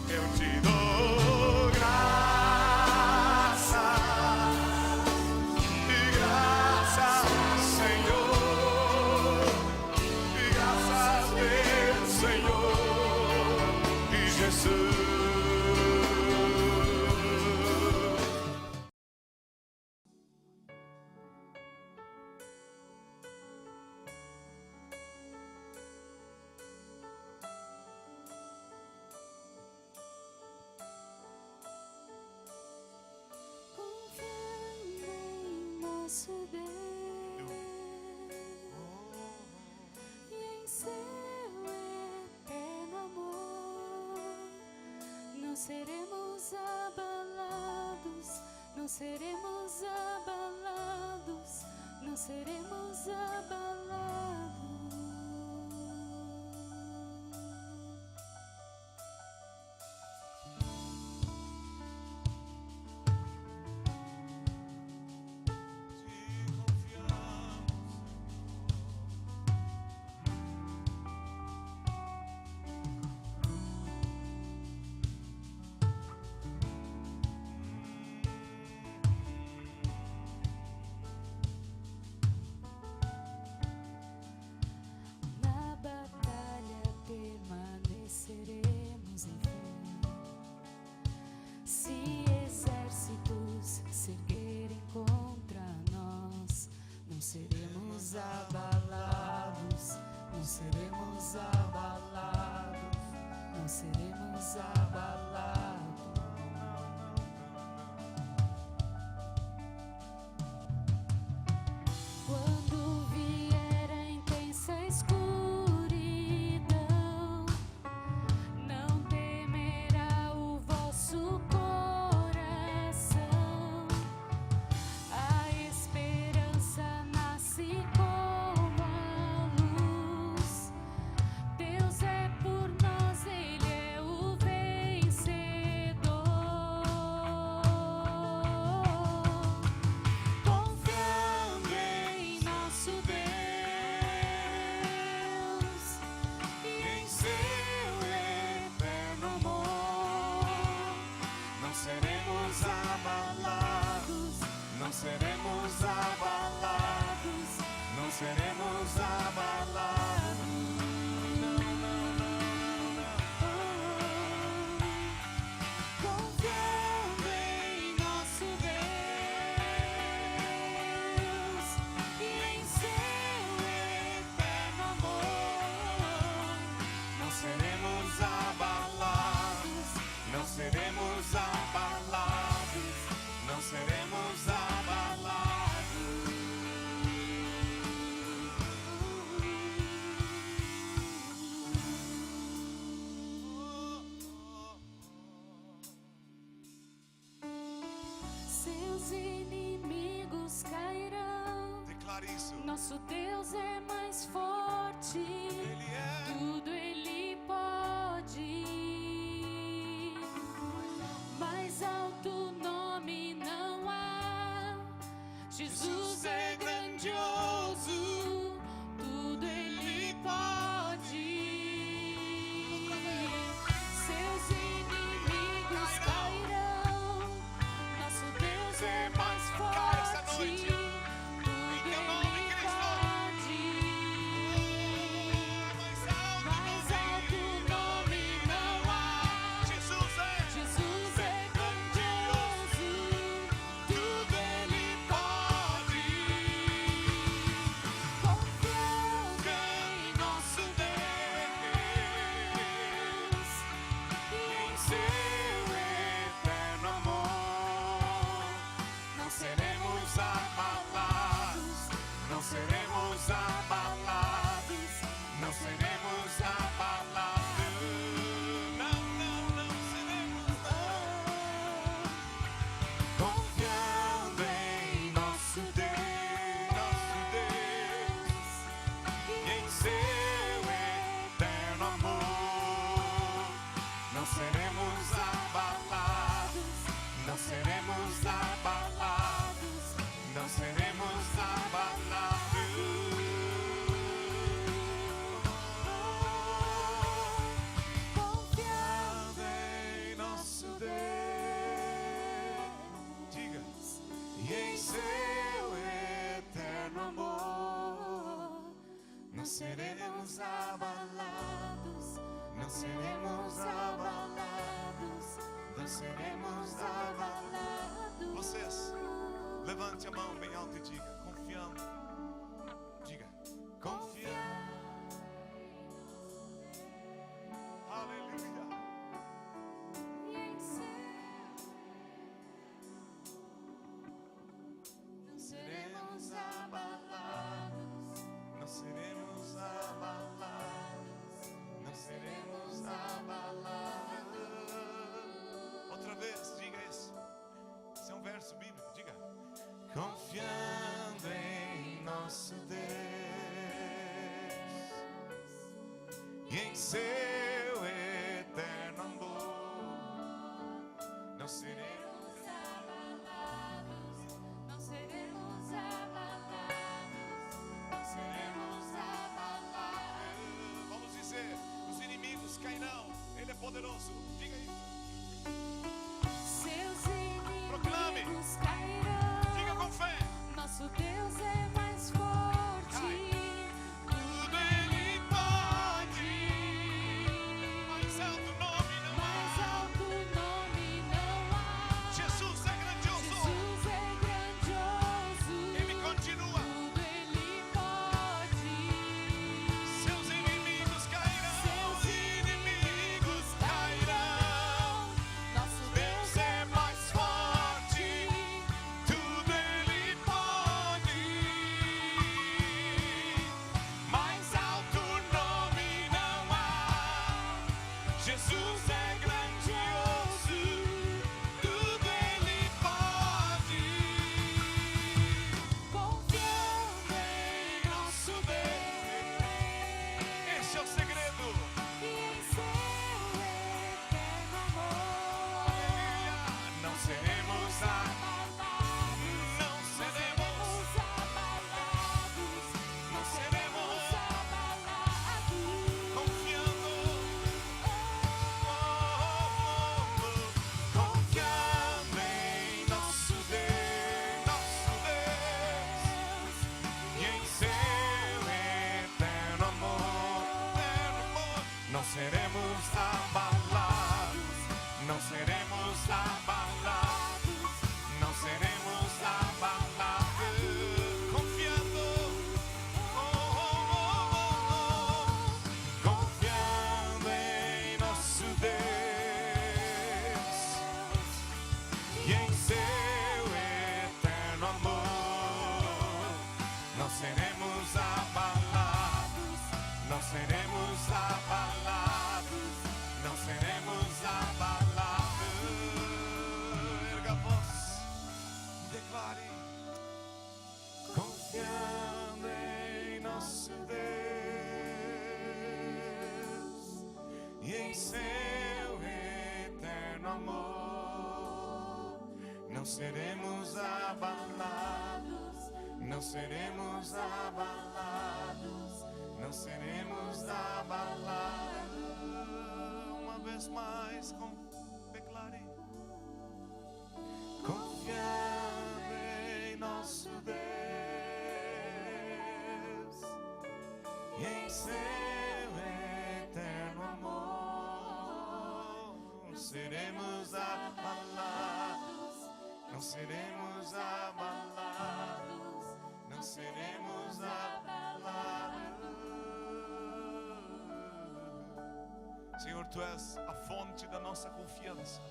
Eu te dou graça e graça, Senhor, e graças meu Senhor e Jesus. Nosso Deus e em seu eterno amor não seremos abalados, não seremos abalados, não seremos abalados. Na batalha permaneceremos em fé. Se exércitos se erguerem contra nós, não seremos abalados, não seremos abalados, não seremos abalados. Quando vier a intensa escuridão, não temerá o vosso coração. A esperança nasce como a luz. Deus é por nós, Ele é o vencedor. Confiando em nosso Deus e em seu eterno amor, Não seremos abalados, não seremos abalados, não seremos abalados. Não, não, não, não. confiando em nosso Deus e em seu eterno amor, Não seremos abalados, não seremos abalados, não seremos abalados. seus inimigos cairão. Declare isso. Nosso Deus é mais forte, Ele é. tudo Ele pode. Mais alto nome não há. Jesus é grandioso, tudo Ele pode. Seus inimigos cairão. Nosso Deus é mais Cai essa forte, noite. tudo Em teu nome, Ele Cristo. pode. Mais alto Mais alto nome não há. Jesus é. Jesus é grandioso, tudo Ele pode. Confiando em nosso Deus e em seu Eterno amor, não seremos abalados, não seremos abalados, não seremos abalados. Não, não, não seremos. Confiando em nosso Deus e em seu eterno amor, não seremos abalados, não seremos abalados, não seremos abalados. confiando em E em seu eterno amor não seremos abalados, não seremos abalados, não seremos abalados. Vocês, levante a mão bem alto e diga, confiando. Diga, confiando. Aleluia. E em seu não seremos abalados, Não seremos abalados, não seremos abalados. Outra vez, diga isso. Esse é um verso bíblico, diga. Confiando em nosso Deus e em seu eterno amor, não seremos abalados, não seremos abalados, não seremos abalados. Vamos dizer, os inimigos cairão, Ele é poderoso, diga isso. Seus Proclame. inimigos cairão, Diga com fé. nosso Deus é mais forte. Tudo Ele pode. Mais alto nome não Mais há. alto nome não há. Jesus é grandioso. Jesus é grandioso. Ele continua. Tudo Ele pode. Seus inimigos cairão. Seus Inimigos cairão. Nosso Deus é mais forte. Tudo Ele pode. Mais alto nome não há. Jesus é grandioso. Tudo Ele pode. confiando em Nosso Deus. Esse é o segredo. e em seu eterno amor. Não seremos Abalados, não seremos abalados, não seremos abalados. confiando. Confiando em nosso Deus e em seu eterno amor, não seremos abalados, não seremos abalados, não seremos abalados, confiando, confiando em nosso Deus e em seu eterno amor, não seremos abalados, não seremos abalados, não seremos abalados. Erga a voz e declare, confiando em nosso Deus e em seu eterno amor, não seremos abalados, não seremos abalados, não seremos abalados. Uma vez mais, declare, confiando em nosso Deus e em seu eterno amor, não seremos abalados, não seremos abalados, não seremos abalados. Senhor, Tu és a fonte da nossa confiança.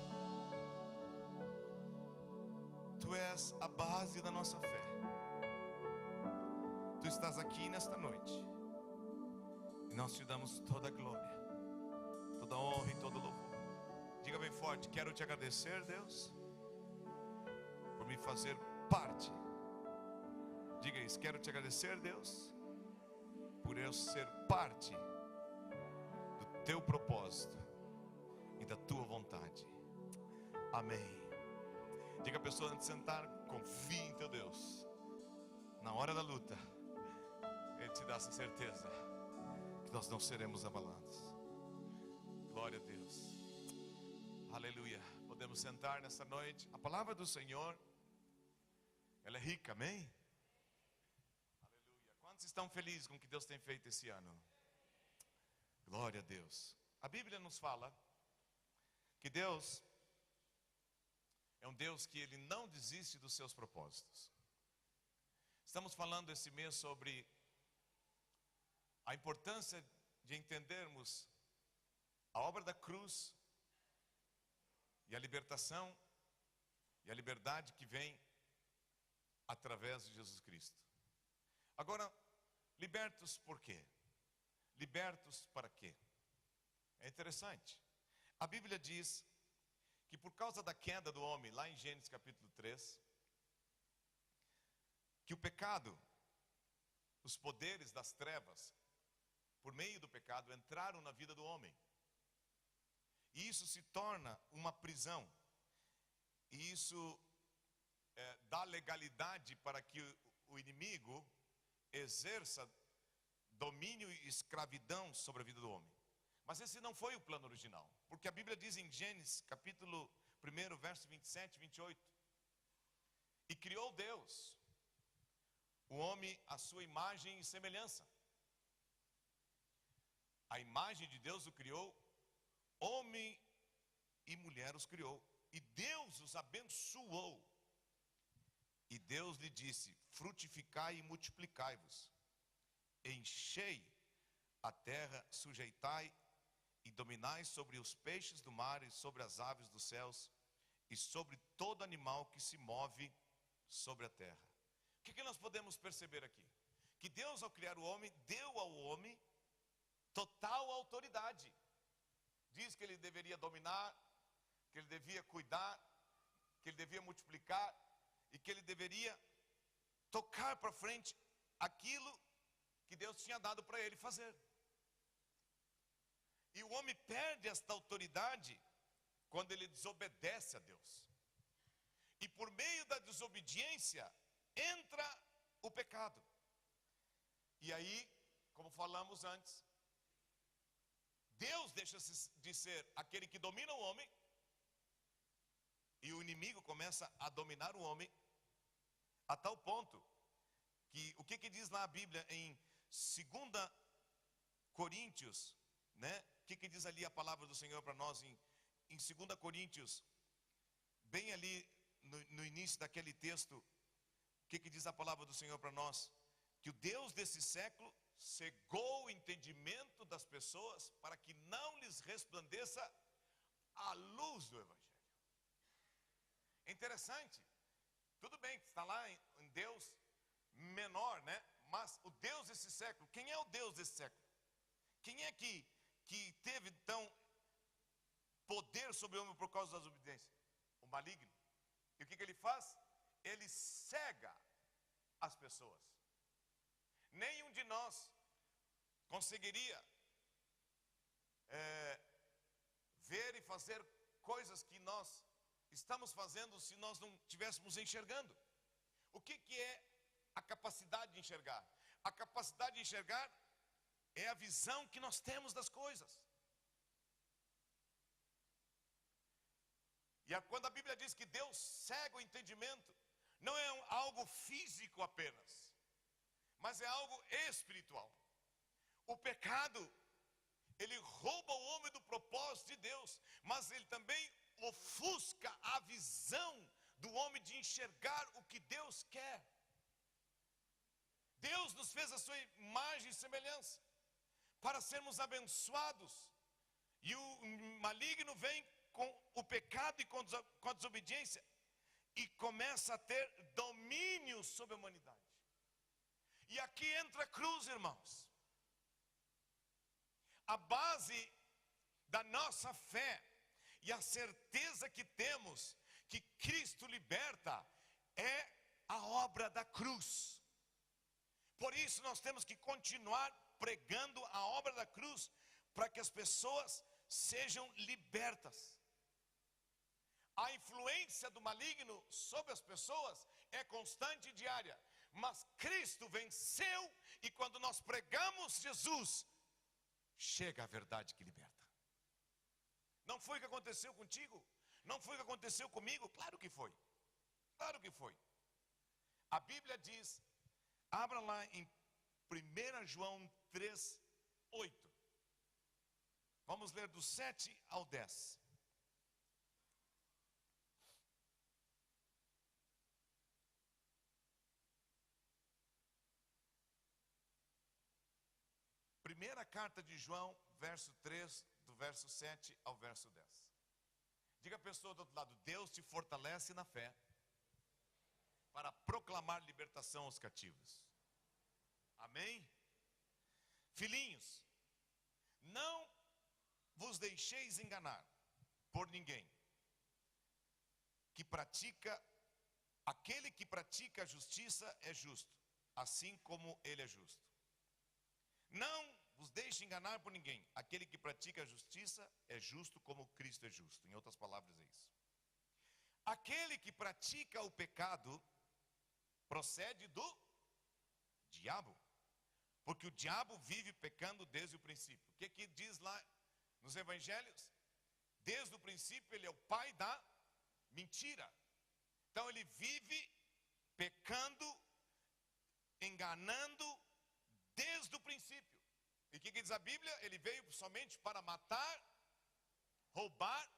Tu és a base da nossa fé. Tu estás aqui nesta noite e nós Te damos toda a glória, toda a honra e todo o louvor. Diga bem forte, quero Te agradecer, Deus, por me fazer parte. Diga isso, quero Te agradecer, Deus, por eu ser parte do Teu propósito e da Tua vontade. Amém. Diga a pessoa antes de sentar, confie em Teu Deus. Na hora da luta, Ele te dá essa certeza que nós não seremos abalados. Glória a Deus. Aleluia. Podemos sentar nessa noite. A palavra do Senhor Ela é rica, amém? Aleluia. Quantos estão felizes com o que Deus tem feito esse ano? Glória a Deus. A Bíblia nos fala que Deus é um Deus que Ele não desiste dos seus propósitos. Estamos falando esse mês sobre a importância de entendermos a obra da cruz e a libertação e a liberdade que vem através de Jesus Cristo. Agora, libertos por quê? Libertos para quê? É interessante. A Bíblia diz que por causa da queda do homem, lá em Gênesis capítulo 3, que o pecado, os poderes das trevas, por meio do pecado, entraram na vida do homem. E isso se torna uma prisão. E isso dá legalidade para que o inimigo exerça domínio e escravidão sobre a vida do homem. Mas esse não foi o plano original. Porque a Bíblia diz em Gênesis capítulo 1, verso 27 e 28. E criou Deus o homem à sua imagem e semelhança. A imagem de Deus o criou, homem e mulher os criou. E Deus os abençoou. E Deus lhe disse: frutificai e multiplicai-vos, enchei a terra, sujeitai e dominai sobre os peixes do mar e sobre as aves dos céus e sobre todo animal que se move sobre a terra. O que nós podemos perceber aqui? Que Deus, ao criar o homem, deu ao homem total autoridade. Diz que ele deveria dominar, que ele devia cuidar, que ele devia multiplicar e que ele deveria tocar para frente aquilo que Deus tinha dado para ele fazer. E o homem perde esta autoridade quando ele desobedece a Deus. E por meio da desobediência entra o pecado. E aí, como falamos antes, Deus deixa de ser aquele que domina o homem e o inimigo começa a dominar o homem a tal ponto que o que diz lá a Bíblia em 2 Coríntios, né? O que diz ali a palavra do Senhor para nós em 2 Coríntios, bem ali no início daquele texto, o que diz a palavra do Senhor para nós? Que o Deus desse século cegou o entendimento das pessoas para que não lhes resplandeça a luz do Evangelho. É interessante, tudo bem que está lá em Deus menor, né? Mas o Deus desse século, quem é o Deus desse século? Quem é que teve então poder sobre o homem por causa das obediências? O maligno. E o que ele faz? Ele cega as pessoas. Nenhum de nós conseguiria ver e fazer coisas que nós estamos fazendo se nós não estivéssemos enxergando. O que é a capacidade de enxergar? A capacidade de enxergar é a visão que nós temos das coisas. E quando a Bíblia diz que Deus cega o entendimento, não é algo físico apenas, mas é algo espiritual. O pecado, ele rouba o homem do propósito de Deus, mas ele também ofusca a visão do homem de enxergar o que Deus quer. Deus nos fez a sua imagem e semelhança para sermos abençoados, e o maligno vem com o pecado e com a desobediência e começa a ter domínio sobre a humanidade. E aqui entra a cruz, irmãos. A base da nossa fé e a certeza que temos que Cristo liberta é a obra da cruz. Por isso nós temos que continuar pregando a obra da cruz para que as pessoas sejam libertas. A influência do maligno sobre as pessoas é constante e diária, mas Cristo venceu, e quando nós pregamos Jesus, chega a verdade que liberta. Não foi o que aconteceu contigo? Não foi o que aconteceu comigo? Claro que foi. Claro que foi. A Bíblia diz, abra lá em 1 João 3, 8. Vamos ler do 7 ao 10. Primeira carta de João, verso 3, do verso 7 ao verso 10. Diga a pessoa do outro lado, Deus te fortalece na fé para proclamar libertação aos cativos. Amém? Filhinhos, não vos deixeis enganar por ninguém. Aquele que pratica a justiça é justo, assim como ele é justo. Não vos deixe enganar por ninguém. Aquele que pratica a justiça é justo como Cristo é justo. Em outras palavras é isso. Aquele que pratica o pecado procede do diabo, porque o diabo vive pecando desde o princípio. O que diz lá nos evangelhos? Desde o princípio ele é o pai da mentira. Então ele vive pecando, enganando desde o princípio. E o que diz a Bíblia? Ele veio somente para matar, roubar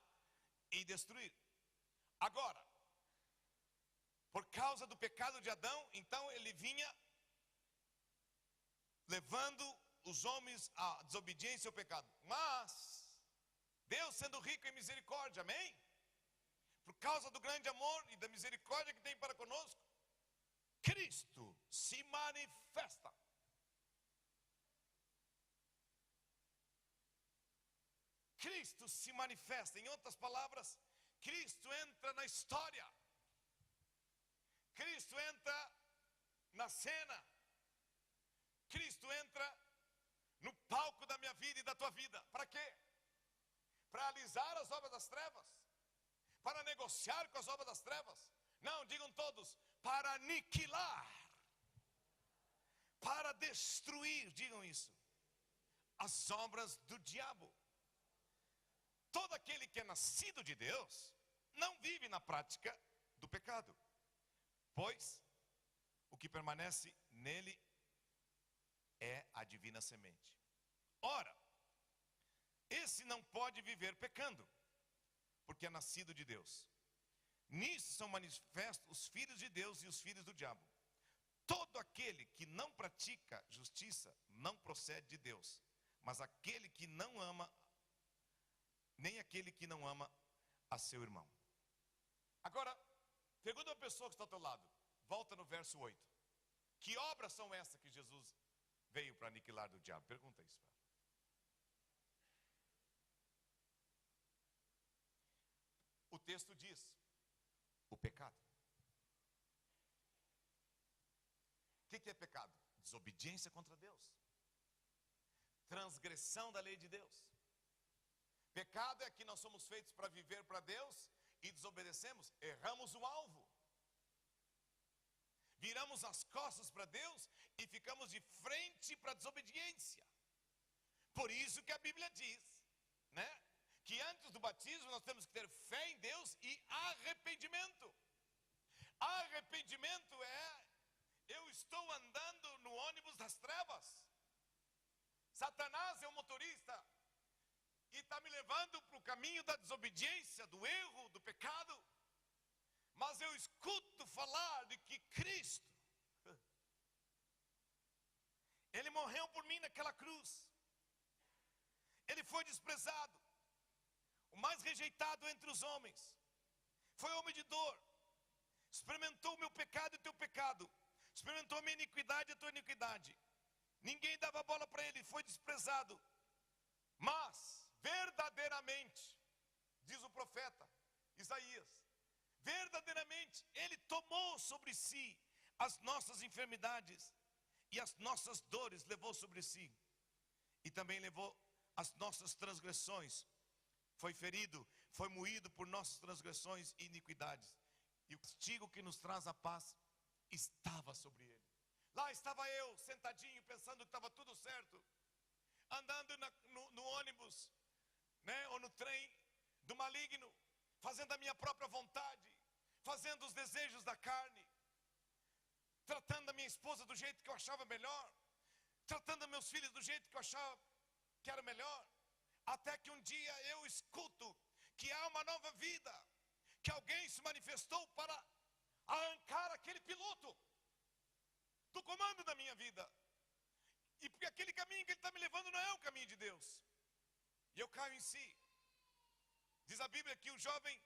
e destruir. Agora, por causa do pecado de Adão, então ele vinha levando os homens à desobediência ao pecado. Mas Deus, sendo rico em misericórdia, amém? Por causa do grande amor e da misericórdia que tem para conosco, Cristo se manifesta. Cristo se manifesta. Em outras palavras, Cristo entra na história. Cristo entra na cena. Cristo entra no palco da minha vida e da tua vida. Para quê? Para alisar as obras das trevas? Para negociar com as obras das trevas? Não, digam todos, para aniquilar, para destruir, digam isso, as obras do diabo. Todo aquele que é nascido de Deus não vive na prática do pecado, pois o que permanece nele é a divina semente. Ora, esse não pode viver pecando, porque é nascido de Deus. Nisso são manifestos os filhos de Deus e os filhos do diabo. Todo aquele que não pratica justiça não procede de Deus, mas aquele que não ama, nem aquele que não ama a seu irmão. Agora, pergunta a pessoa que está ao teu lado, volta no verso 8. Que obras são essas que Jesus veio para aniquilar do diabo? Pergunta isso. O texto diz, o pecado. O que é pecado? Desobediência contra Deus. Transgressão da lei de Deus. Pecado é que nós somos feitos para viver para Deus e desobedecemos, erramos o alvo. Viramos as costas para Deus e ficamos de frente para a desobediência. Por isso que a Bíblia diz, né? Que antes do batismo nós temos que ter fé em Deus e arrependimento. Arrependimento é, eu estou andando no ônibus das trevas. Satanás é o motorista e está me levando para o caminho da desobediência, do erro, do pecado. Mas eu escuto falar de que Cristo, Ele morreu por mim naquela cruz. Ele foi desprezado, o mais rejeitado entre os homens. Foi homem de dor. Experimentou o meu pecado e o teu pecado. Experimentou a minha iniquidade e a tua iniquidade. Ninguém dava bola para ele, foi desprezado. Mas, verdadeiramente, diz o profeta Isaías, verdadeiramente, Ele tomou sobre si as nossas enfermidades e as nossas dores levou sobre si. E também levou as nossas transgressões. Foi ferido, foi moído por nossas transgressões e iniquidades. E o castigo que nos traz a paz estava sobre Ele. Lá estava eu, sentadinho, pensando que estava tudo certo. Andando no ônibus, né, ou no trem do maligno, fazendo a minha própria vontade, fazendo os desejos da carne, tratando a minha esposa do jeito que eu achava melhor, tratando meus filhos do jeito que eu achava que era melhor, até que um dia eu escuto que há uma nova vida, que alguém se manifestou para arrancar aquele piloto do comando da minha vida, e porque aquele caminho que ele está me levando não é o caminho de Deus, e eu caio em si. Diz a Bíblia que o jovem,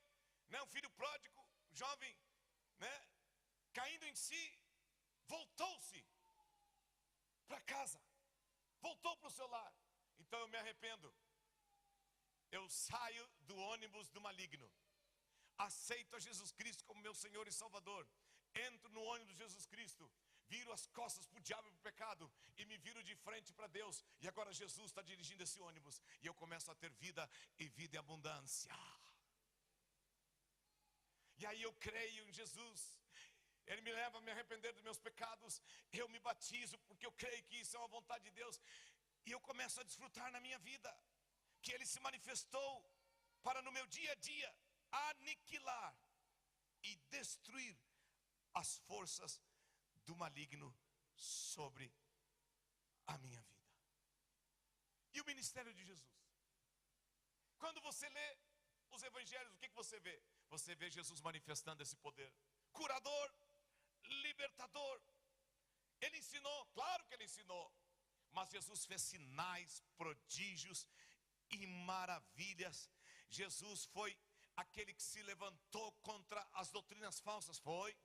né, o filho pródigo, o jovem, né, caindo em si, voltou-se para casa, voltou para o seu lar. Então eu me arrependo, eu saio do ônibus do maligno, aceito a Jesus Cristo como meu Senhor e Salvador, entro no ônibus de Jesus Cristo, viro as costas para o diabo e para o pecado, e me viro de frente para Deus, e agora Jesus está dirigindo esse ônibus, e eu começo a ter vida, e vida em abundância. E aí eu creio em Jesus, Ele me leva a me arrepender dos meus pecados, eu me batizo, porque eu creio que isso é uma vontade de Deus, e eu começo a desfrutar na minha vida, que Ele se manifestou para no meu dia a dia, aniquilar e destruir as forças do maligno sobre a minha vida. E o ministério de Jesus? Quando você lê os evangelhos, o que você vê? Você vê Jesus manifestando esse poder, curador, libertador. Ele ensinou, claro que ele ensinou, mas Jesus fez sinais, prodígios e maravilhas. Jesus foi aquele que se levantou contra as doutrinas falsas, foi.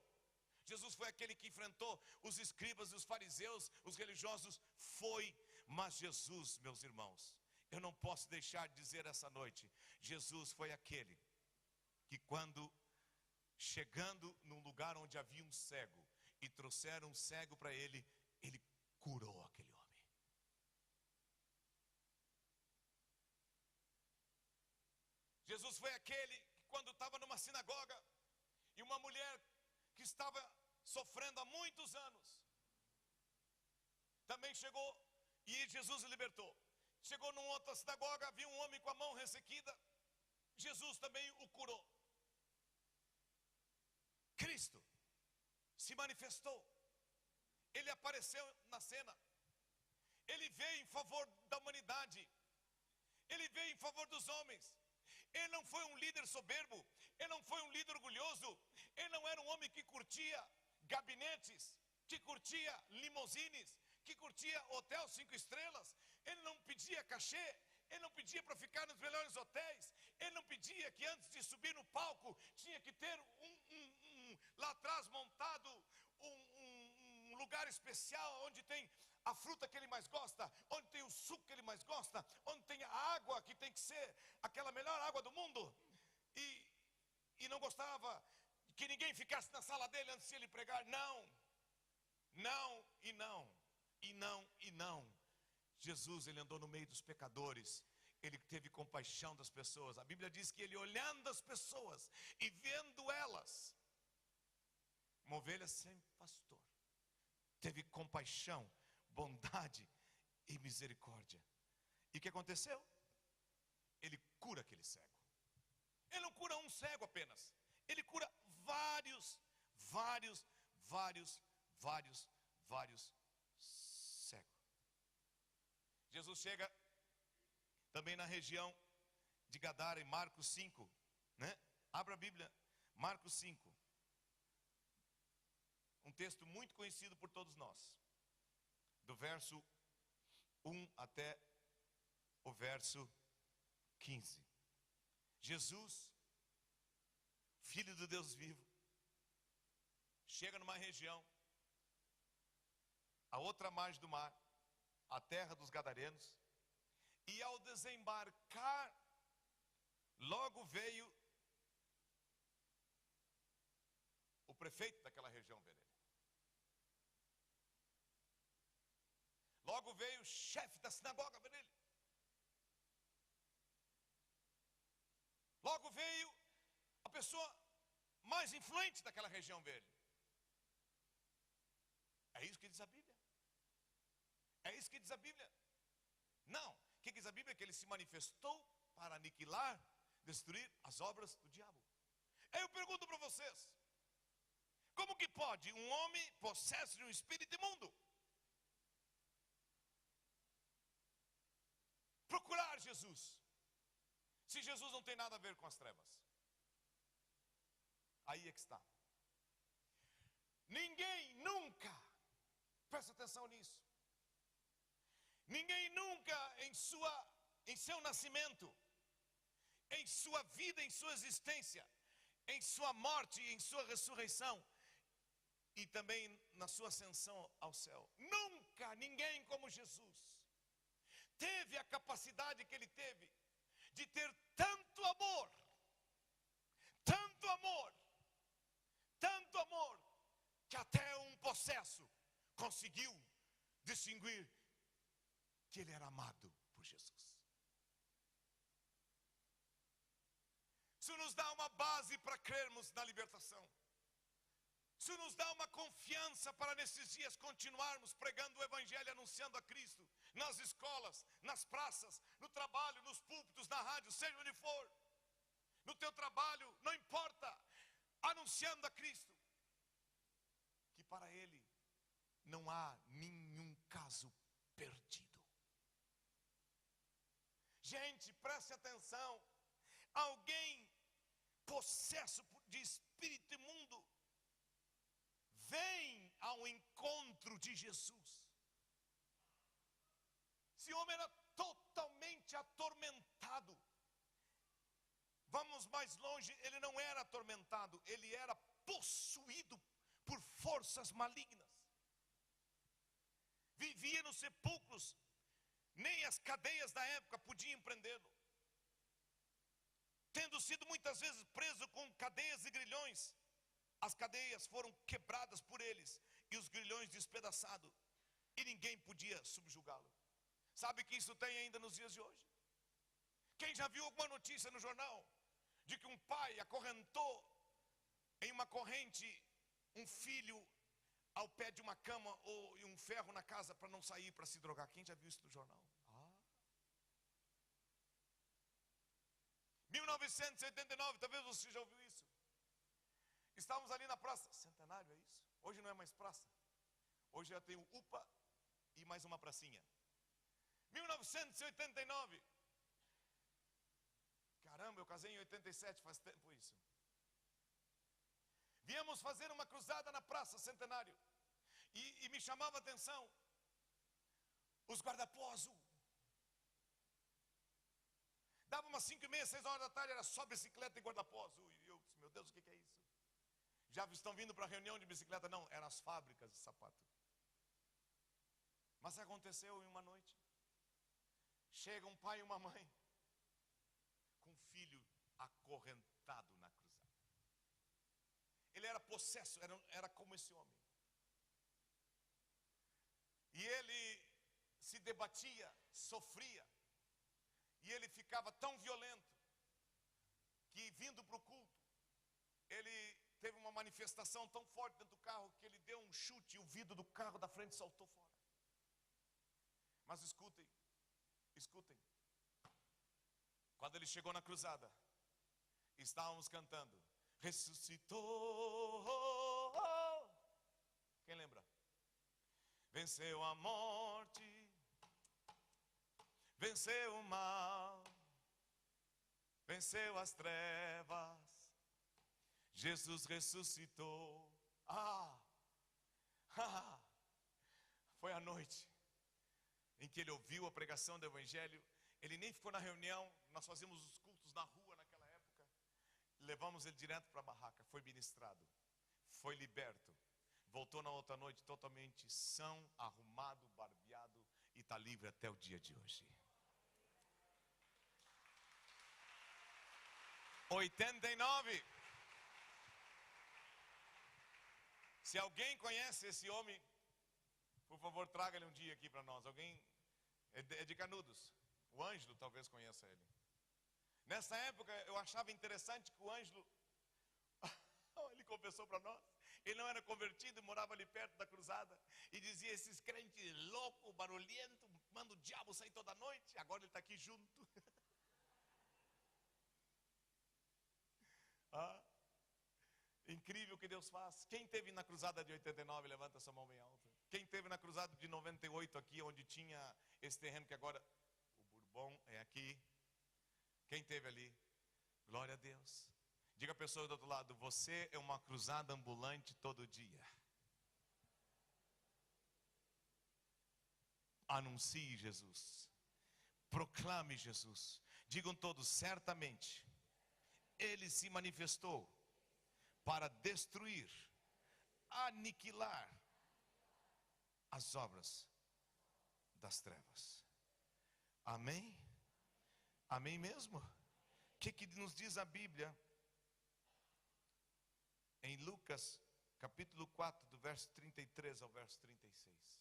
Jesus foi aquele que enfrentou os escribas e os fariseus, os religiosos, foi. Mas Jesus, meus irmãos, eu não posso deixar de dizer essa noite, Jesus foi aquele que quando, chegando num lugar onde havia um cego, e trouxeram um cego para ele, ele curou aquele homem. Jesus foi aquele que quando estava numa sinagoga, e uma mulher que estava sofrendo há muitos anos, também chegou, e Jesus o libertou. Chegou numa outra sinagoga, havia um homem com a mão ressequida, Jesus também o curou. Cristo se manifestou, Ele apareceu na cena, Ele veio em favor da humanidade, Ele veio em favor dos homens. Ele não foi um líder soberbo, Ele não foi um líder orgulhoso, Ele não era um homem que curtia gabinetes, que curtia limousines, que curtia hotel 5 estrelas, Ele não pedia cachê, Ele não pedia para ficar nos melhores hotéis, Ele não pedia que antes de subir no palco, tinha que ter lá atrás montado um lugar especial, onde tem a fruta que ele mais gosta, onde tem o suco que ele mais gosta, onde tem a água que tem que ser aquela melhor água do mundo, e não gostava que ninguém ficasse na sala dele antes de ele pregar. Não, não e não, e não e não. Jesus, ele andou no meio dos pecadores, ele teve compaixão das pessoas. A Bíblia diz que ele, olhando as pessoas e vendo elas, uma ovelha sem pastor, teve compaixão, bondade e misericórdia. E o que aconteceu? Ele cura aquele cego. Ele não cura um cego apenas, ele cura vários cegos. Jesus chega também na região de Gadara, em Marcos 5, né? Abra a Bíblia, Marcos 5. Um texto muito conhecido por todos nós, do verso 1 até o verso 15. Jesus, Filho do Deus vivo, chega numa região, a outra margem do mar, a terra dos Gadarenos, e ao desembarcar, logo veio o prefeito daquela região ver ele. Logo veio o chefe da sinagoga ver ele. Logo veio a pessoa mais influente daquela região ver ele. É isso que diz a Bíblia. É isso que diz a Bíblia. Não, o que diz a Bíblia? Que ele se manifestou para aniquilar, destruir as obras do diabo. Aí eu pergunto para vocês, Como que pode um homem possesso de um espírito imundo procurar Jesus, se Jesus não tem nada a ver com as trevas? Aí é que está. Ninguém nunca, presta atenção nisso, ninguém nunca em seu nascimento, em sua vida, em sua existência, em sua morte, em sua ressurreição e também na sua ascensão ao céu, nunca ninguém como Jesus teve a capacidade que ele teve de ter tanto amor, tanto amor, tanto amor, que até um possesso conseguiu distinguir que ele era amado por Jesus. Isso nos dá uma base para crermos na libertação. Isso nos dá uma confiança para nesses dias continuarmos pregando o Evangelho, anunciando a Cristo, nas escolas, nas praças, no trabalho, nos púlpitos, na rádio, seja onde for. No teu trabalho, não importa, anunciando a Cristo. Que para Ele não há nenhum caso perdido. Gente, preste atenção. Alguém possesso de espírito imundo vem ao encontro de Jesus. Esse homem era totalmente atormentado. Vamos mais longe, ele não era atormentado, ele era possuído por forças malignas. Vivia nos sepulcros, nem as cadeias da época podiam prendê-lo. Tendo sido muitas vezes preso com cadeias e grilhões, as cadeias foram quebradas por eles e os grilhões despedaçados, e ninguém podia subjugá-lo. Sabe que isso tem ainda nos dias de hoje? Quem já viu alguma notícia no jornal de que um pai acorrentou em uma corrente um filho ao pé de uma cama ou um ferro na casa para não sair para se drogar? Quem já viu isso no jornal? 1989, talvez você já ouviu isso. Estávamos ali na praça Centenário, é isso? Hoje não é mais praça. Hoje já tem o UPA e mais uma pracinha. 1989. Caramba, eu casei em 87, faz tempo isso. Viemos fazer uma cruzada na praça Centenário. E me chamava a atenção os guarda-pó azul. Dava umas 5h30, 6 horas da tarde, era só bicicleta e guarda-pó azul. E eu disse, meu Deus, o que é isso? Já estão vindo para a reunião de bicicleta? Não, eram as fábricas de sapato. Mas aconteceu em uma noite. Chega um pai e uma mãe com um filho acorrentado na cruzada. Ele era possesso, era como esse homem. E ele se debatia, sofria. E ele ficava tão violento que, vindo para o culto, ele teve uma manifestação tão forte dentro do carro que ele deu um chute e o vidro do carro da frente saltou fora. Mas escutem, escutem. Quando ele chegou na cruzada, estávamos cantando: ressuscitou. Quem lembra? Venceu a morte, venceu o mal, venceu as trevas, Jesus ressuscitou. Foi a noite em que ele ouviu a pregação do Evangelho. Ele nem ficou na reunião, nós fazíamos os cultos na rua naquela época. Levamos ele direto para a barraca, foi ministrado, foi liberto. Voltou na outra noite totalmente são, arrumado, barbeado e está livre até o dia de hoje. 89. Se alguém conhece esse homem, por favor, traga ele um dia aqui para nós. Alguém é de Canudos. O Ângelo talvez conheça ele. Nessa época eu achava interessante que o Ângelo, ele confessou para nós, ele não era convertido, morava ali perto da cruzada e dizia: esses crentes loucos, barulhentos, manda o diabo sair toda noite. Agora ele está aqui junto. incrível que Deus faz. Quem teve na cruzada de 89, levanta sua mão bem alta. Quem teve na cruzada de 98 aqui, onde tinha esse terreno que agora, o Bourbon é aqui. Quem teve ali? Glória a Deus. Diga a pessoa do outro lado, você é uma cruzada ambulante todo dia. Anuncie Jesus. Proclame Jesus. Digam todos, certamente, Ele se manifestou para destruir, aniquilar as obras das trevas. Amém? Amém mesmo? O que nos diz a Bíblia? Em Lucas, capítulo 4, do verso 33 ao verso 36.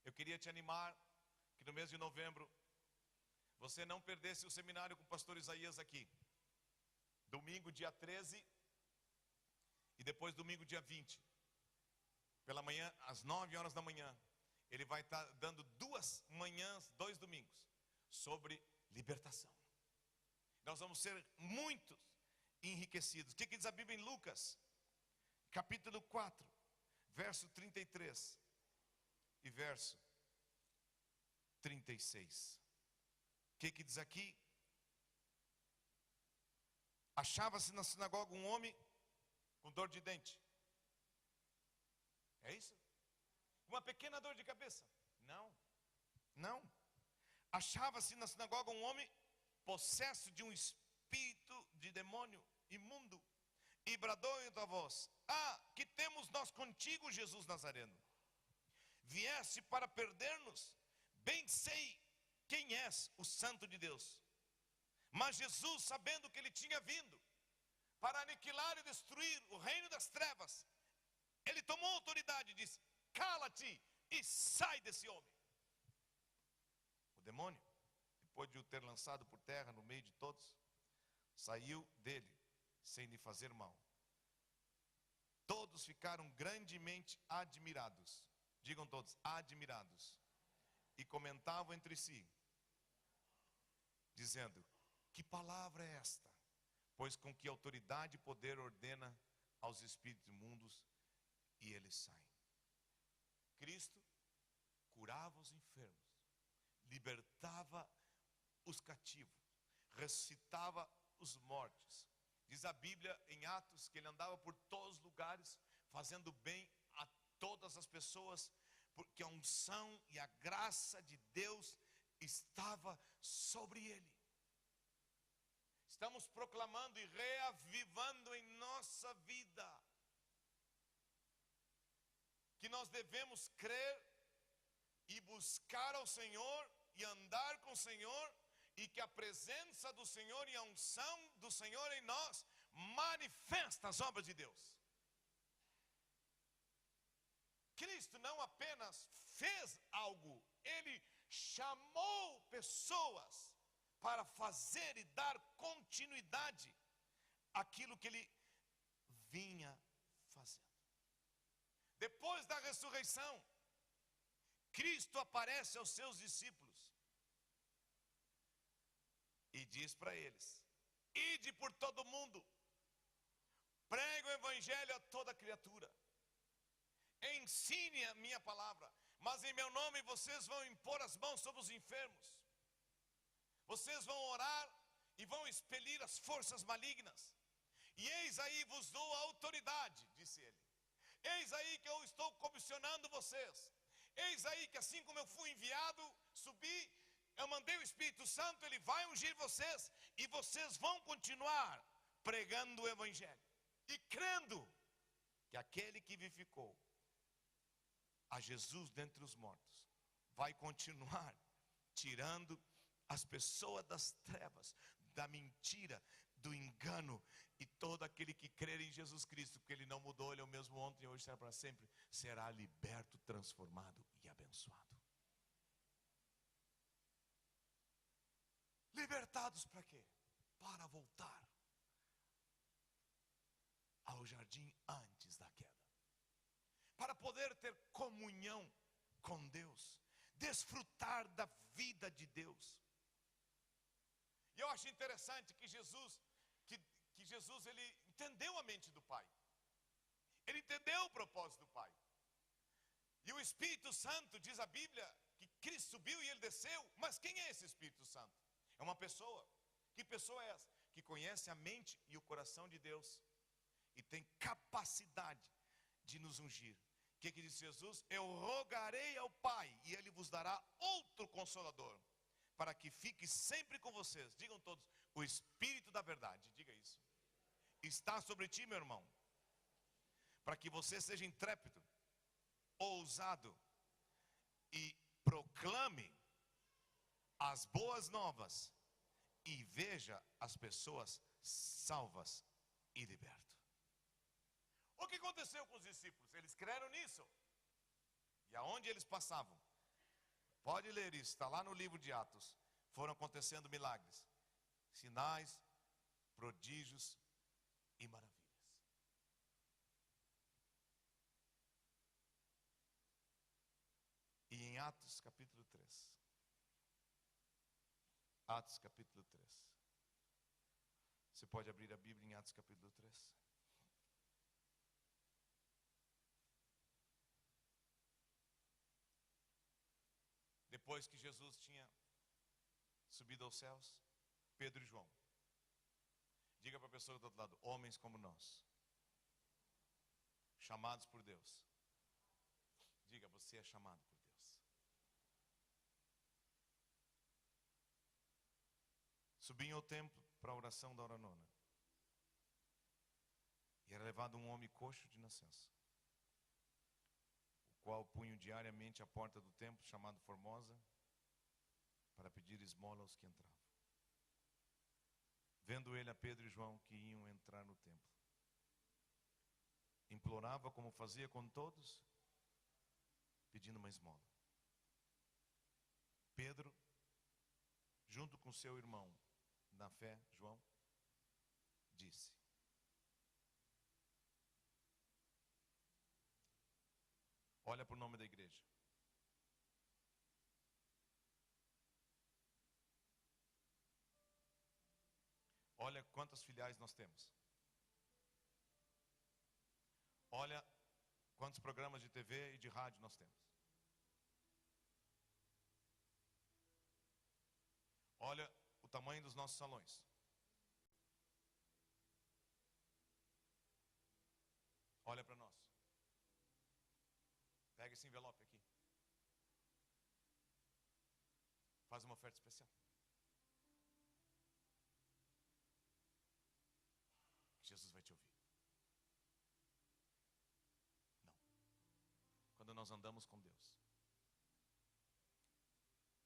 Eu queria te animar que no mês de novembro você não perdesse o seminário com o pastor Isaías aqui. Domingo, dia 13, e depois domingo, dia 20. Pela manhã, às 9 horas da manhã, ele vai estar dando 2 manhãs, 2 domingos, sobre libertação. Nós vamos ser muito enriquecidos. O que diz a Bíblia em Lucas? Capítulo 4, verso 33 e verso 36. O que diz aqui? Achava-se na sinagoga um homem com dor de dente. É isso? Uma pequena dor de cabeça? Não. Achava-se na sinagoga um homem possesso de um espírito de demônio imundo, e bradou em alta voz: que temos nós contigo, Jesus Nazareno? Vieste para perder-nos? Bem sei quem és, o Santo de Deus. Mas Jesus, sabendo que ele tinha vindo para aniquilar e destruir o reino das trevas, ele tomou autoridade e disse: cala-te e sai desse homem. O demônio, depois de o ter lançado por terra no meio de todos, saiu dele sem lhe fazer mal. Todos ficaram grandemente admirados. Digam todos, admirados. E comentavam entre si, dizendo: que palavra é esta? Pois com que autoridade e poder ordena aos espíritos imundos e eles saem. Cristo curava os enfermos, libertava os cativos, ressuscitava os mortos. Diz a Bíblia em Atos que ele andava por todos os lugares, fazendo bem a todas as pessoas, porque a unção e a graça de Deus estava sobre ele. Estamos proclamando e reavivando em nossa vida que nós devemos crer e buscar ao Senhor e andar com o Senhor, e que a presença do Senhor e a unção do Senhor em nós manifesta as obras de Deus. Cristo não apenas fez algo, Ele chamou pessoas para fazer e dar continuidade àquilo que Ele vinha fazendo. Depois da ressurreição, Cristo aparece aos seus discípulos e diz para eles: ide por todo o mundo, pregue o evangelho a toda criatura, ensine a minha palavra, mas em meu nome vocês vão impor as mãos sobre os enfermos, vocês vão orar e vão expelir as forças malignas, e eis aí vos dou a autoridade, disse ele. Eis aí que eu estou comissionando vocês. Eis aí que assim como eu fui enviado, subi, eu mandei o Espírito Santo, ele vai ungir vocês, e vocês vão continuar pregando o evangelho e crendo que aquele que vivificou a Jesus dentre os mortos vai continuar tirando as pessoas das trevas, da mentira, do engano, e todo aquele que crer em Jesus Cristo, porque ele não mudou, ele é o mesmo ontem, hoje e será para sempre, será liberto, transformado e abençoado. Libertados para quê? Para voltar ao jardim antes da queda, para poder ter comunhão com Deus, desfrutar da vida de Deus. E eu acho interessante que Jesus Jesus, ele entendeu a mente do Pai. Ele entendeu o propósito do Pai. E o Espírito Santo, diz a Bíblia, que Cristo subiu e ele desceu. Mas quem é esse Espírito Santo? É uma pessoa. Que pessoa é essa? Que conhece a mente e o coração de Deus e tem capacidade de nos ungir. O que disse Jesus? Eu rogarei ao Pai e Ele vos dará outro Consolador, para que fique sempre com vocês. Digam todos, o Espírito da verdade, diga isso, está sobre ti, meu irmão, para que você seja intrépido, ousado e proclame as boas novas e veja as pessoas salvas e libertas. O que aconteceu com os discípulos? Eles creram nisso. E aonde eles passavam, pode ler isso, está lá no livro de Atos, foram acontecendo milagres, sinais, prodígios e maravilhas. E em Atos capítulo 3, Atos capítulo 3, você pode abrir a Bíblia em Atos capítulo 3. Depois que Jesus tinha subido aos céus, Pedro e João, diga para a pessoa do outro lado, homens como nós, chamados por Deus. Diga, você é chamado por Deus. Subiam ao templo para a oração da hora nona. E era levado um homem coxo de nascença, o qual punha diariamente à porta do templo, chamado Formosa, para pedir esmola aos que entravam. Vendo ele a Pedro e João que iam entrar no templo, implorava, como fazia com todos, pedindo uma esmola. Pedro, junto com seu irmão na fé, João, disse: olha para o nome da igreja. Olha quantas filiais nós temos. Olha quantos programas de TV e de rádio nós temos. Olha o tamanho dos nossos salões. Olha para nós. Pega esse envelope aqui. Faz uma oferta especial. Jesus vai te ouvir. Não. Quando nós andamos com Deus,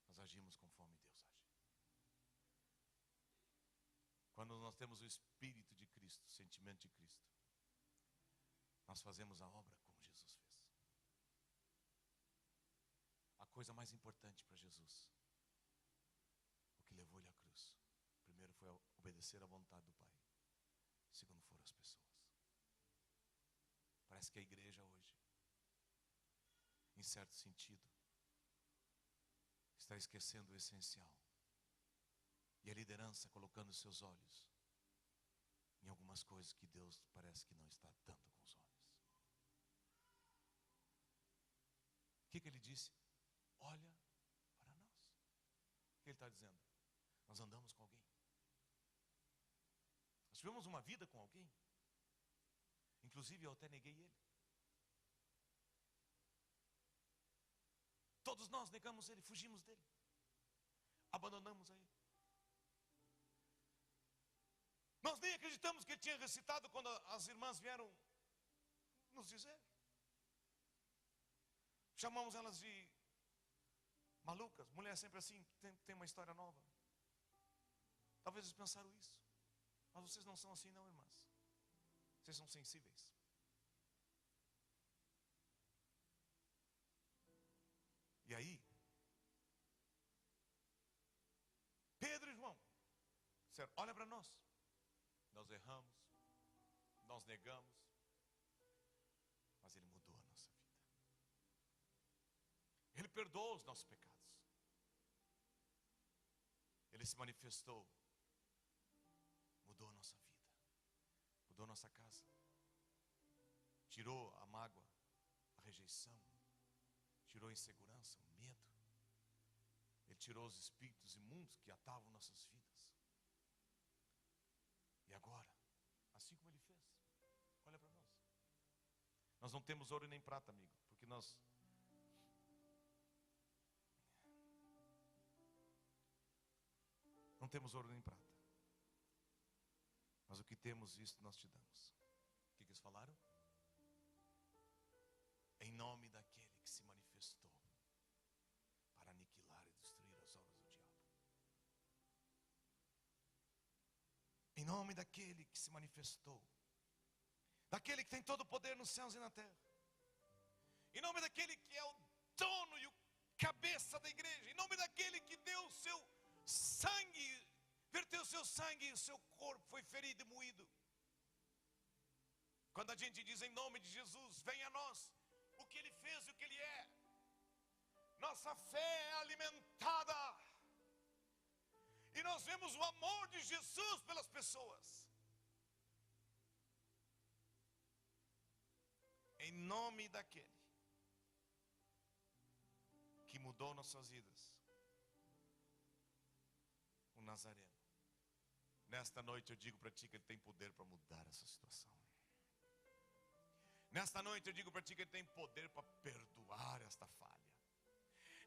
nós agimos conforme Deus age. Quando nós temos o Espírito de Cristo, o sentimento de Cristo, nós fazemos a obra como Jesus fez. A coisa mais importante para Jesus, o que levou ele à cruz, primeiro foi obedecer à vontade do Pai. Segundo foram as pessoas. Parece que a igreja hoje, em certo sentido, está esquecendo o essencial. E a liderança colocando seus olhos em algumas coisas que Deus parece que não está tanto com os olhos. O que ele disse? Olha para nós. O que ele está dizendo? Nós andamos com alguém. Nós tivemos uma vida com alguém. Inclusive eu até neguei ele. Todos nós negamos ele, fugimos dele. Abandonamos a ele. Nós nem acreditamos que ele tinha recitado quando as irmãs vieram nos dizer. Chamamos elas de malucas. Mulher sempre assim, tem uma história nova. Talvez eles pensaram isso. Mas vocês não são assim não, irmãs. Vocês são sensíveis. E aí, Pedro e João disseram, olha para nós. Nós erramos, nós negamos, mas ele mudou a nossa vida. Ele perdoou os nossos pecados. Ele se manifestou, mudou a nossa vida. nossa casa. Tirou a mágoa, a rejeição. Tirou a insegurança, o medo. Ele tirou os espíritos imundos que atavam nossas vidas. E agora, assim como Ele fez, olha para nós. Nós não temos ouro nem prata, amigo, porque nós não temos ouro nem prata. Mas o que temos, isso nós te damos. O que eles falaram? Em nome daquele que se manifestou para aniquilar e destruir as obras do diabo. Em nome daquele que se manifestou, daquele que tem todo o poder nos céus e na terra. Em nome daquele que é o dono e o cabeça da igreja. Em nome daquele que deu o seu sangue, verteu o seu sangue e o seu corpo foi ferido e moído. Quando a gente diz em nome de Jesus, vem a nós o que Ele fez e o que Ele é. Nossa fé é alimentada. E nós vemos o amor de Jesus pelas pessoas. Em nome daquele que mudou nossas vidas, o Nazareno. Nesta noite eu digo para ti que Ele tem poder para mudar essa situação. Nesta noite eu digo para ti que Ele tem poder para perdoar esta falha.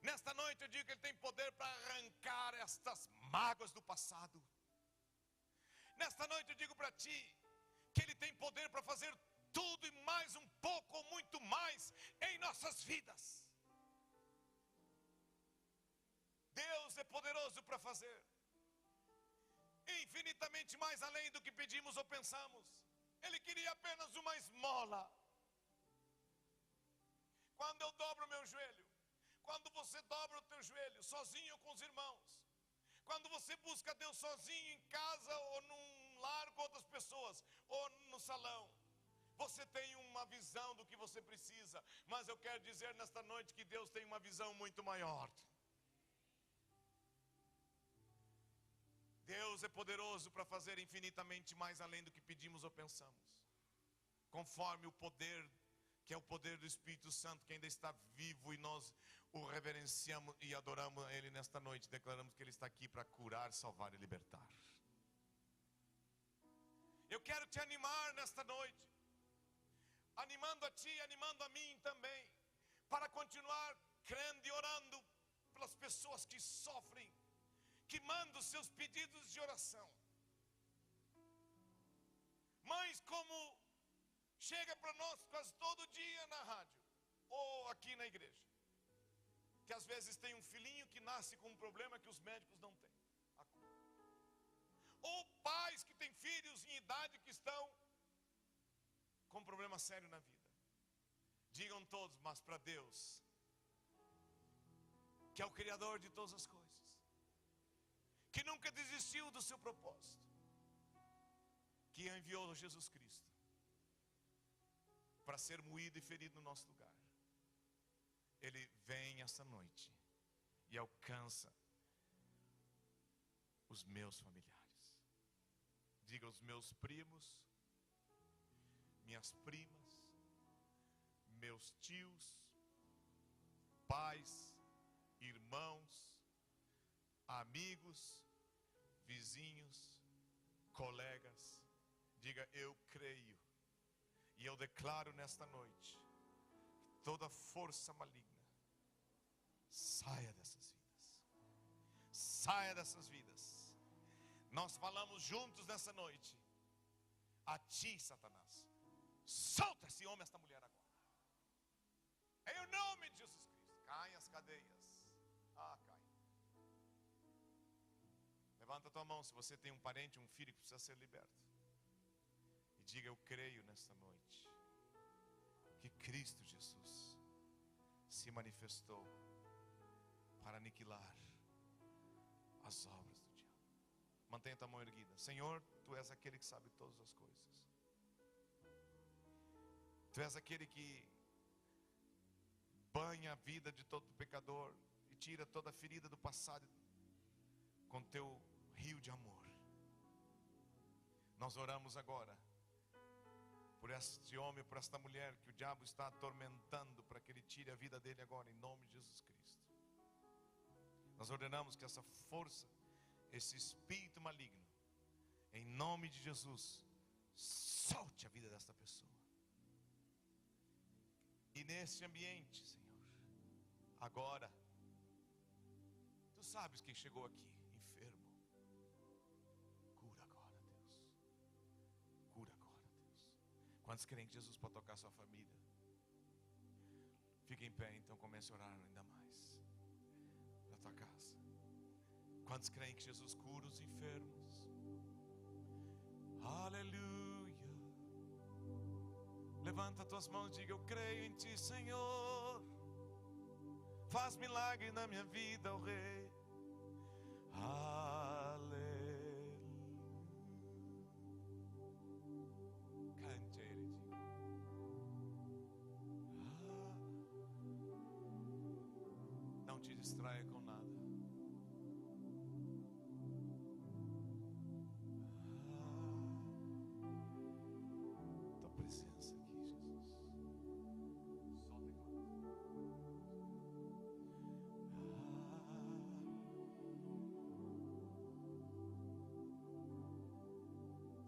Nesta noite eu digo que Ele tem poder para arrancar estas mágoas do passado. Nesta noite eu digo para ti que Ele tem poder para fazer tudo e mais um pouco ou muito mais em nossas vidas. Deus é poderoso para fazer infinitamente mais além do que pedimos ou pensamos. Ele queria apenas uma esmola. Quando eu dobro o meu joelho, quando você dobra o teu joelho, sozinho ou com os irmãos, quando você busca Deus sozinho em casa ou num lar com outras pessoas, ou no salão, você tem uma visão do que você precisa. Mas eu quero dizer nesta noite que Deus tem uma visão muito maior. Deus é poderoso para fazer infinitamente mais além do que pedimos ou pensamos, conforme o poder, que é o poder do Espírito Santo, que ainda está vivo, e nós o reverenciamos e adoramos a Ele nesta noite. Declaramos que Ele está aqui para curar, salvar e libertar. Eu quero te animar nesta noite, animando a ti, animando a mim também, para continuar crendo e orando pelas pessoas que sofrem, que mandam seus pedidos de oração. Mães como chega para nós quase todo dia na rádio ou aqui na igreja, que às vezes tem um filhinho que nasce com um problema que os médicos não têm a cura. Ou pais que têm filhos em idade que estão com um problema sério na vida. Digam todos, mas para Deus, que é o Criador de todas as coisas, que nunca desistiu do seu propósito, que enviou Jesus Cristo para ser moído e ferido no nosso lugar. Ele vem essa noite e alcança os meus familiares. Diga, os meus primos, minhas primas, meus tios, pais, irmãos, amigos, vizinhos, colegas. Diga, eu creio e eu declaro nesta noite que toda força maligna saia dessas vidas. Saia dessas vidas. Nós falamos juntos nessa noite. A ti, Satanás, solta esse homem, esta mulher agora, em o nome de Jesus Cristo. Caem as cadeias. Caem. Levanta a tua mão se você tem um parente, um filho que precisa ser liberto, e diga, eu creio nesta noite que Cristo Jesus se manifestou para aniquilar as obras do diabo. Mantenha a mão erguida. Senhor, Tu és aquele que sabe todas as coisas. Tu és aquele que banha a vida de todo pecador e tira toda a ferida do passado com Teu rio de amor. Nós oramos agora por este homem, por esta mulher que o diabo está atormentando para que ele tire a vida dele agora, em nome de Jesus Cristo. Nós ordenamos que essa força, esse espírito maligno, em nome de Jesus, solte a vida desta pessoa. E nesse ambiente, Senhor, agora, Tu sabes quem chegou aqui enfermo. Cura agora, Deus. Cura agora, Deus. Quantos creem que Jesus pode tocar sua família? Fique em pé, então comece a orar ainda mais na tua casa. Quantos creem que Jesus cura os enfermos? Aleluia. Levanta tuas mãos e diga: eu creio em Ti, Senhor. Faz milagre na minha vida, ó Rei. Aleluia. Cante a Ele, diga. Não te distraia com nada. Tua presença aqui, Jesus.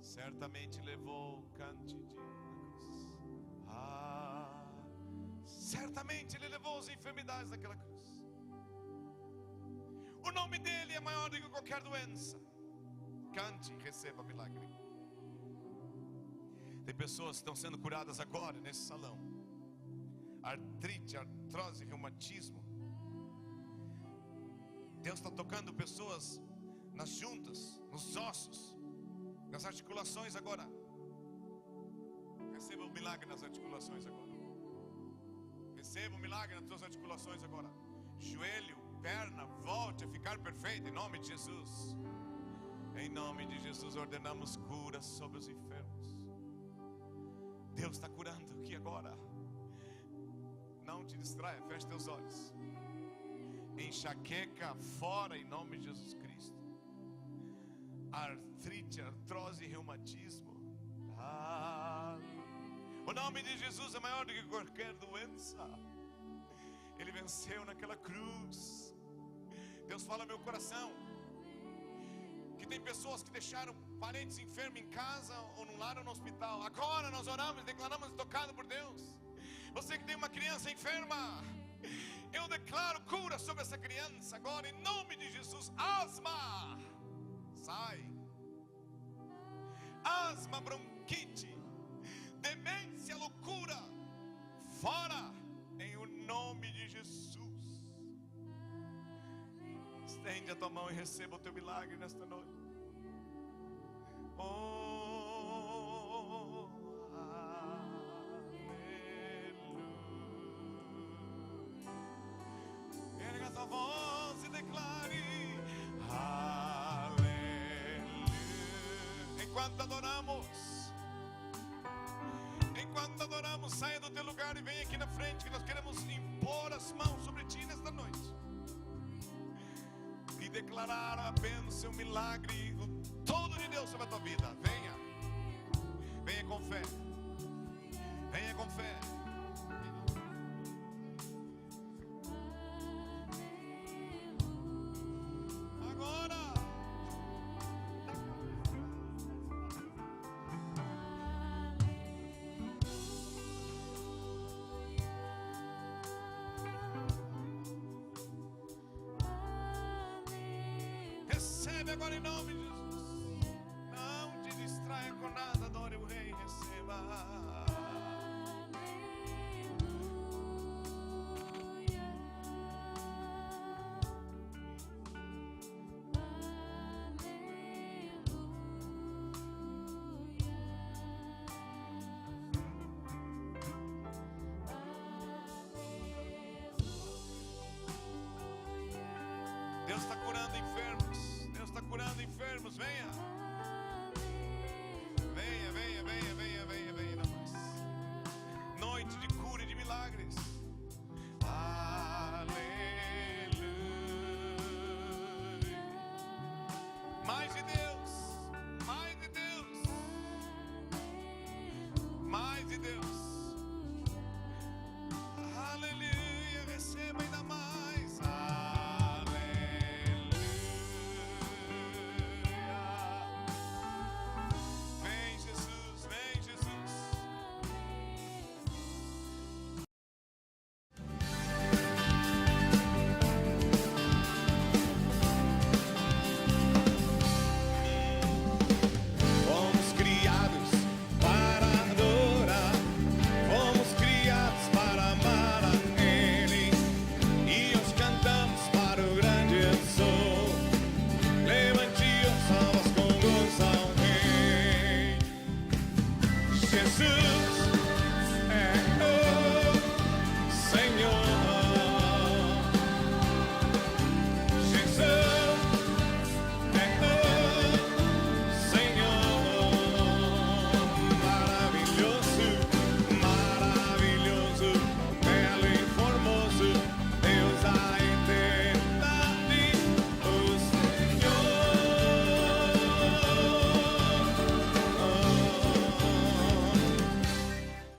Certamente levou, cante de cruz. Certamente Ele levou as enfermidades daquela cruz. O nome dele é maior do que qualquer doença. Cante, receba milagre. Tem pessoas que estão sendo curadas agora nesse salão. Artrite, artrose, reumatismo. Deus está tocando pessoas nas juntas, nos ossos, nas articulações agora. Receba o milagre nas articulações agora. Receba o milagre nas tuas articulações agora. Joelho, perna, volte a ficar perfeito em nome de Jesus. Em nome de Jesus ordenamos cura sobre os enfermos. Deus está curando aqui agora. Não te distraia, feche teus olhos. Enxaqueca fora em nome de Jesus Cristo. Artrite, artrose e reumatismo. O nome de Jesus é maior do que qualquer doença. Ele venceu naquela cruz. Deus fala ao meu coração que tem pessoas que deixaram parentes enfermos em casa, ou no lar, ou no hospital. Agora nós oramos e declaramos tocado por Deus. Você que tem uma criança enferma, eu declaro cura sobre essa criança agora em nome de Jesus. Asma, sai. Asma, bronquite, demência, loucura, fora em o nome de Jesus. Estende a tua mão e receba o teu milagre nesta noite. Oh, aleluia. Erga a tua voz e declare aleluia. Enquanto adoramos, saia do teu lugar e venha aqui na frente, que nós queremos impor as mãos sobre ti nesta noite e declarar a bênção, o milagre, o todo de Deus sobre a tua vida. Venha, venha com fé, venha com fé. Agora em nome de Jesus, não te distraia com nada, adore o Rei, receba. Deus está curando enfermos. Está curando enfermos, venha. Venha, venha, venha, venha, venha, venha. Noite de cura e de milagres. Aleluia. Mais de Deus, mais de Deus, mais Jesus.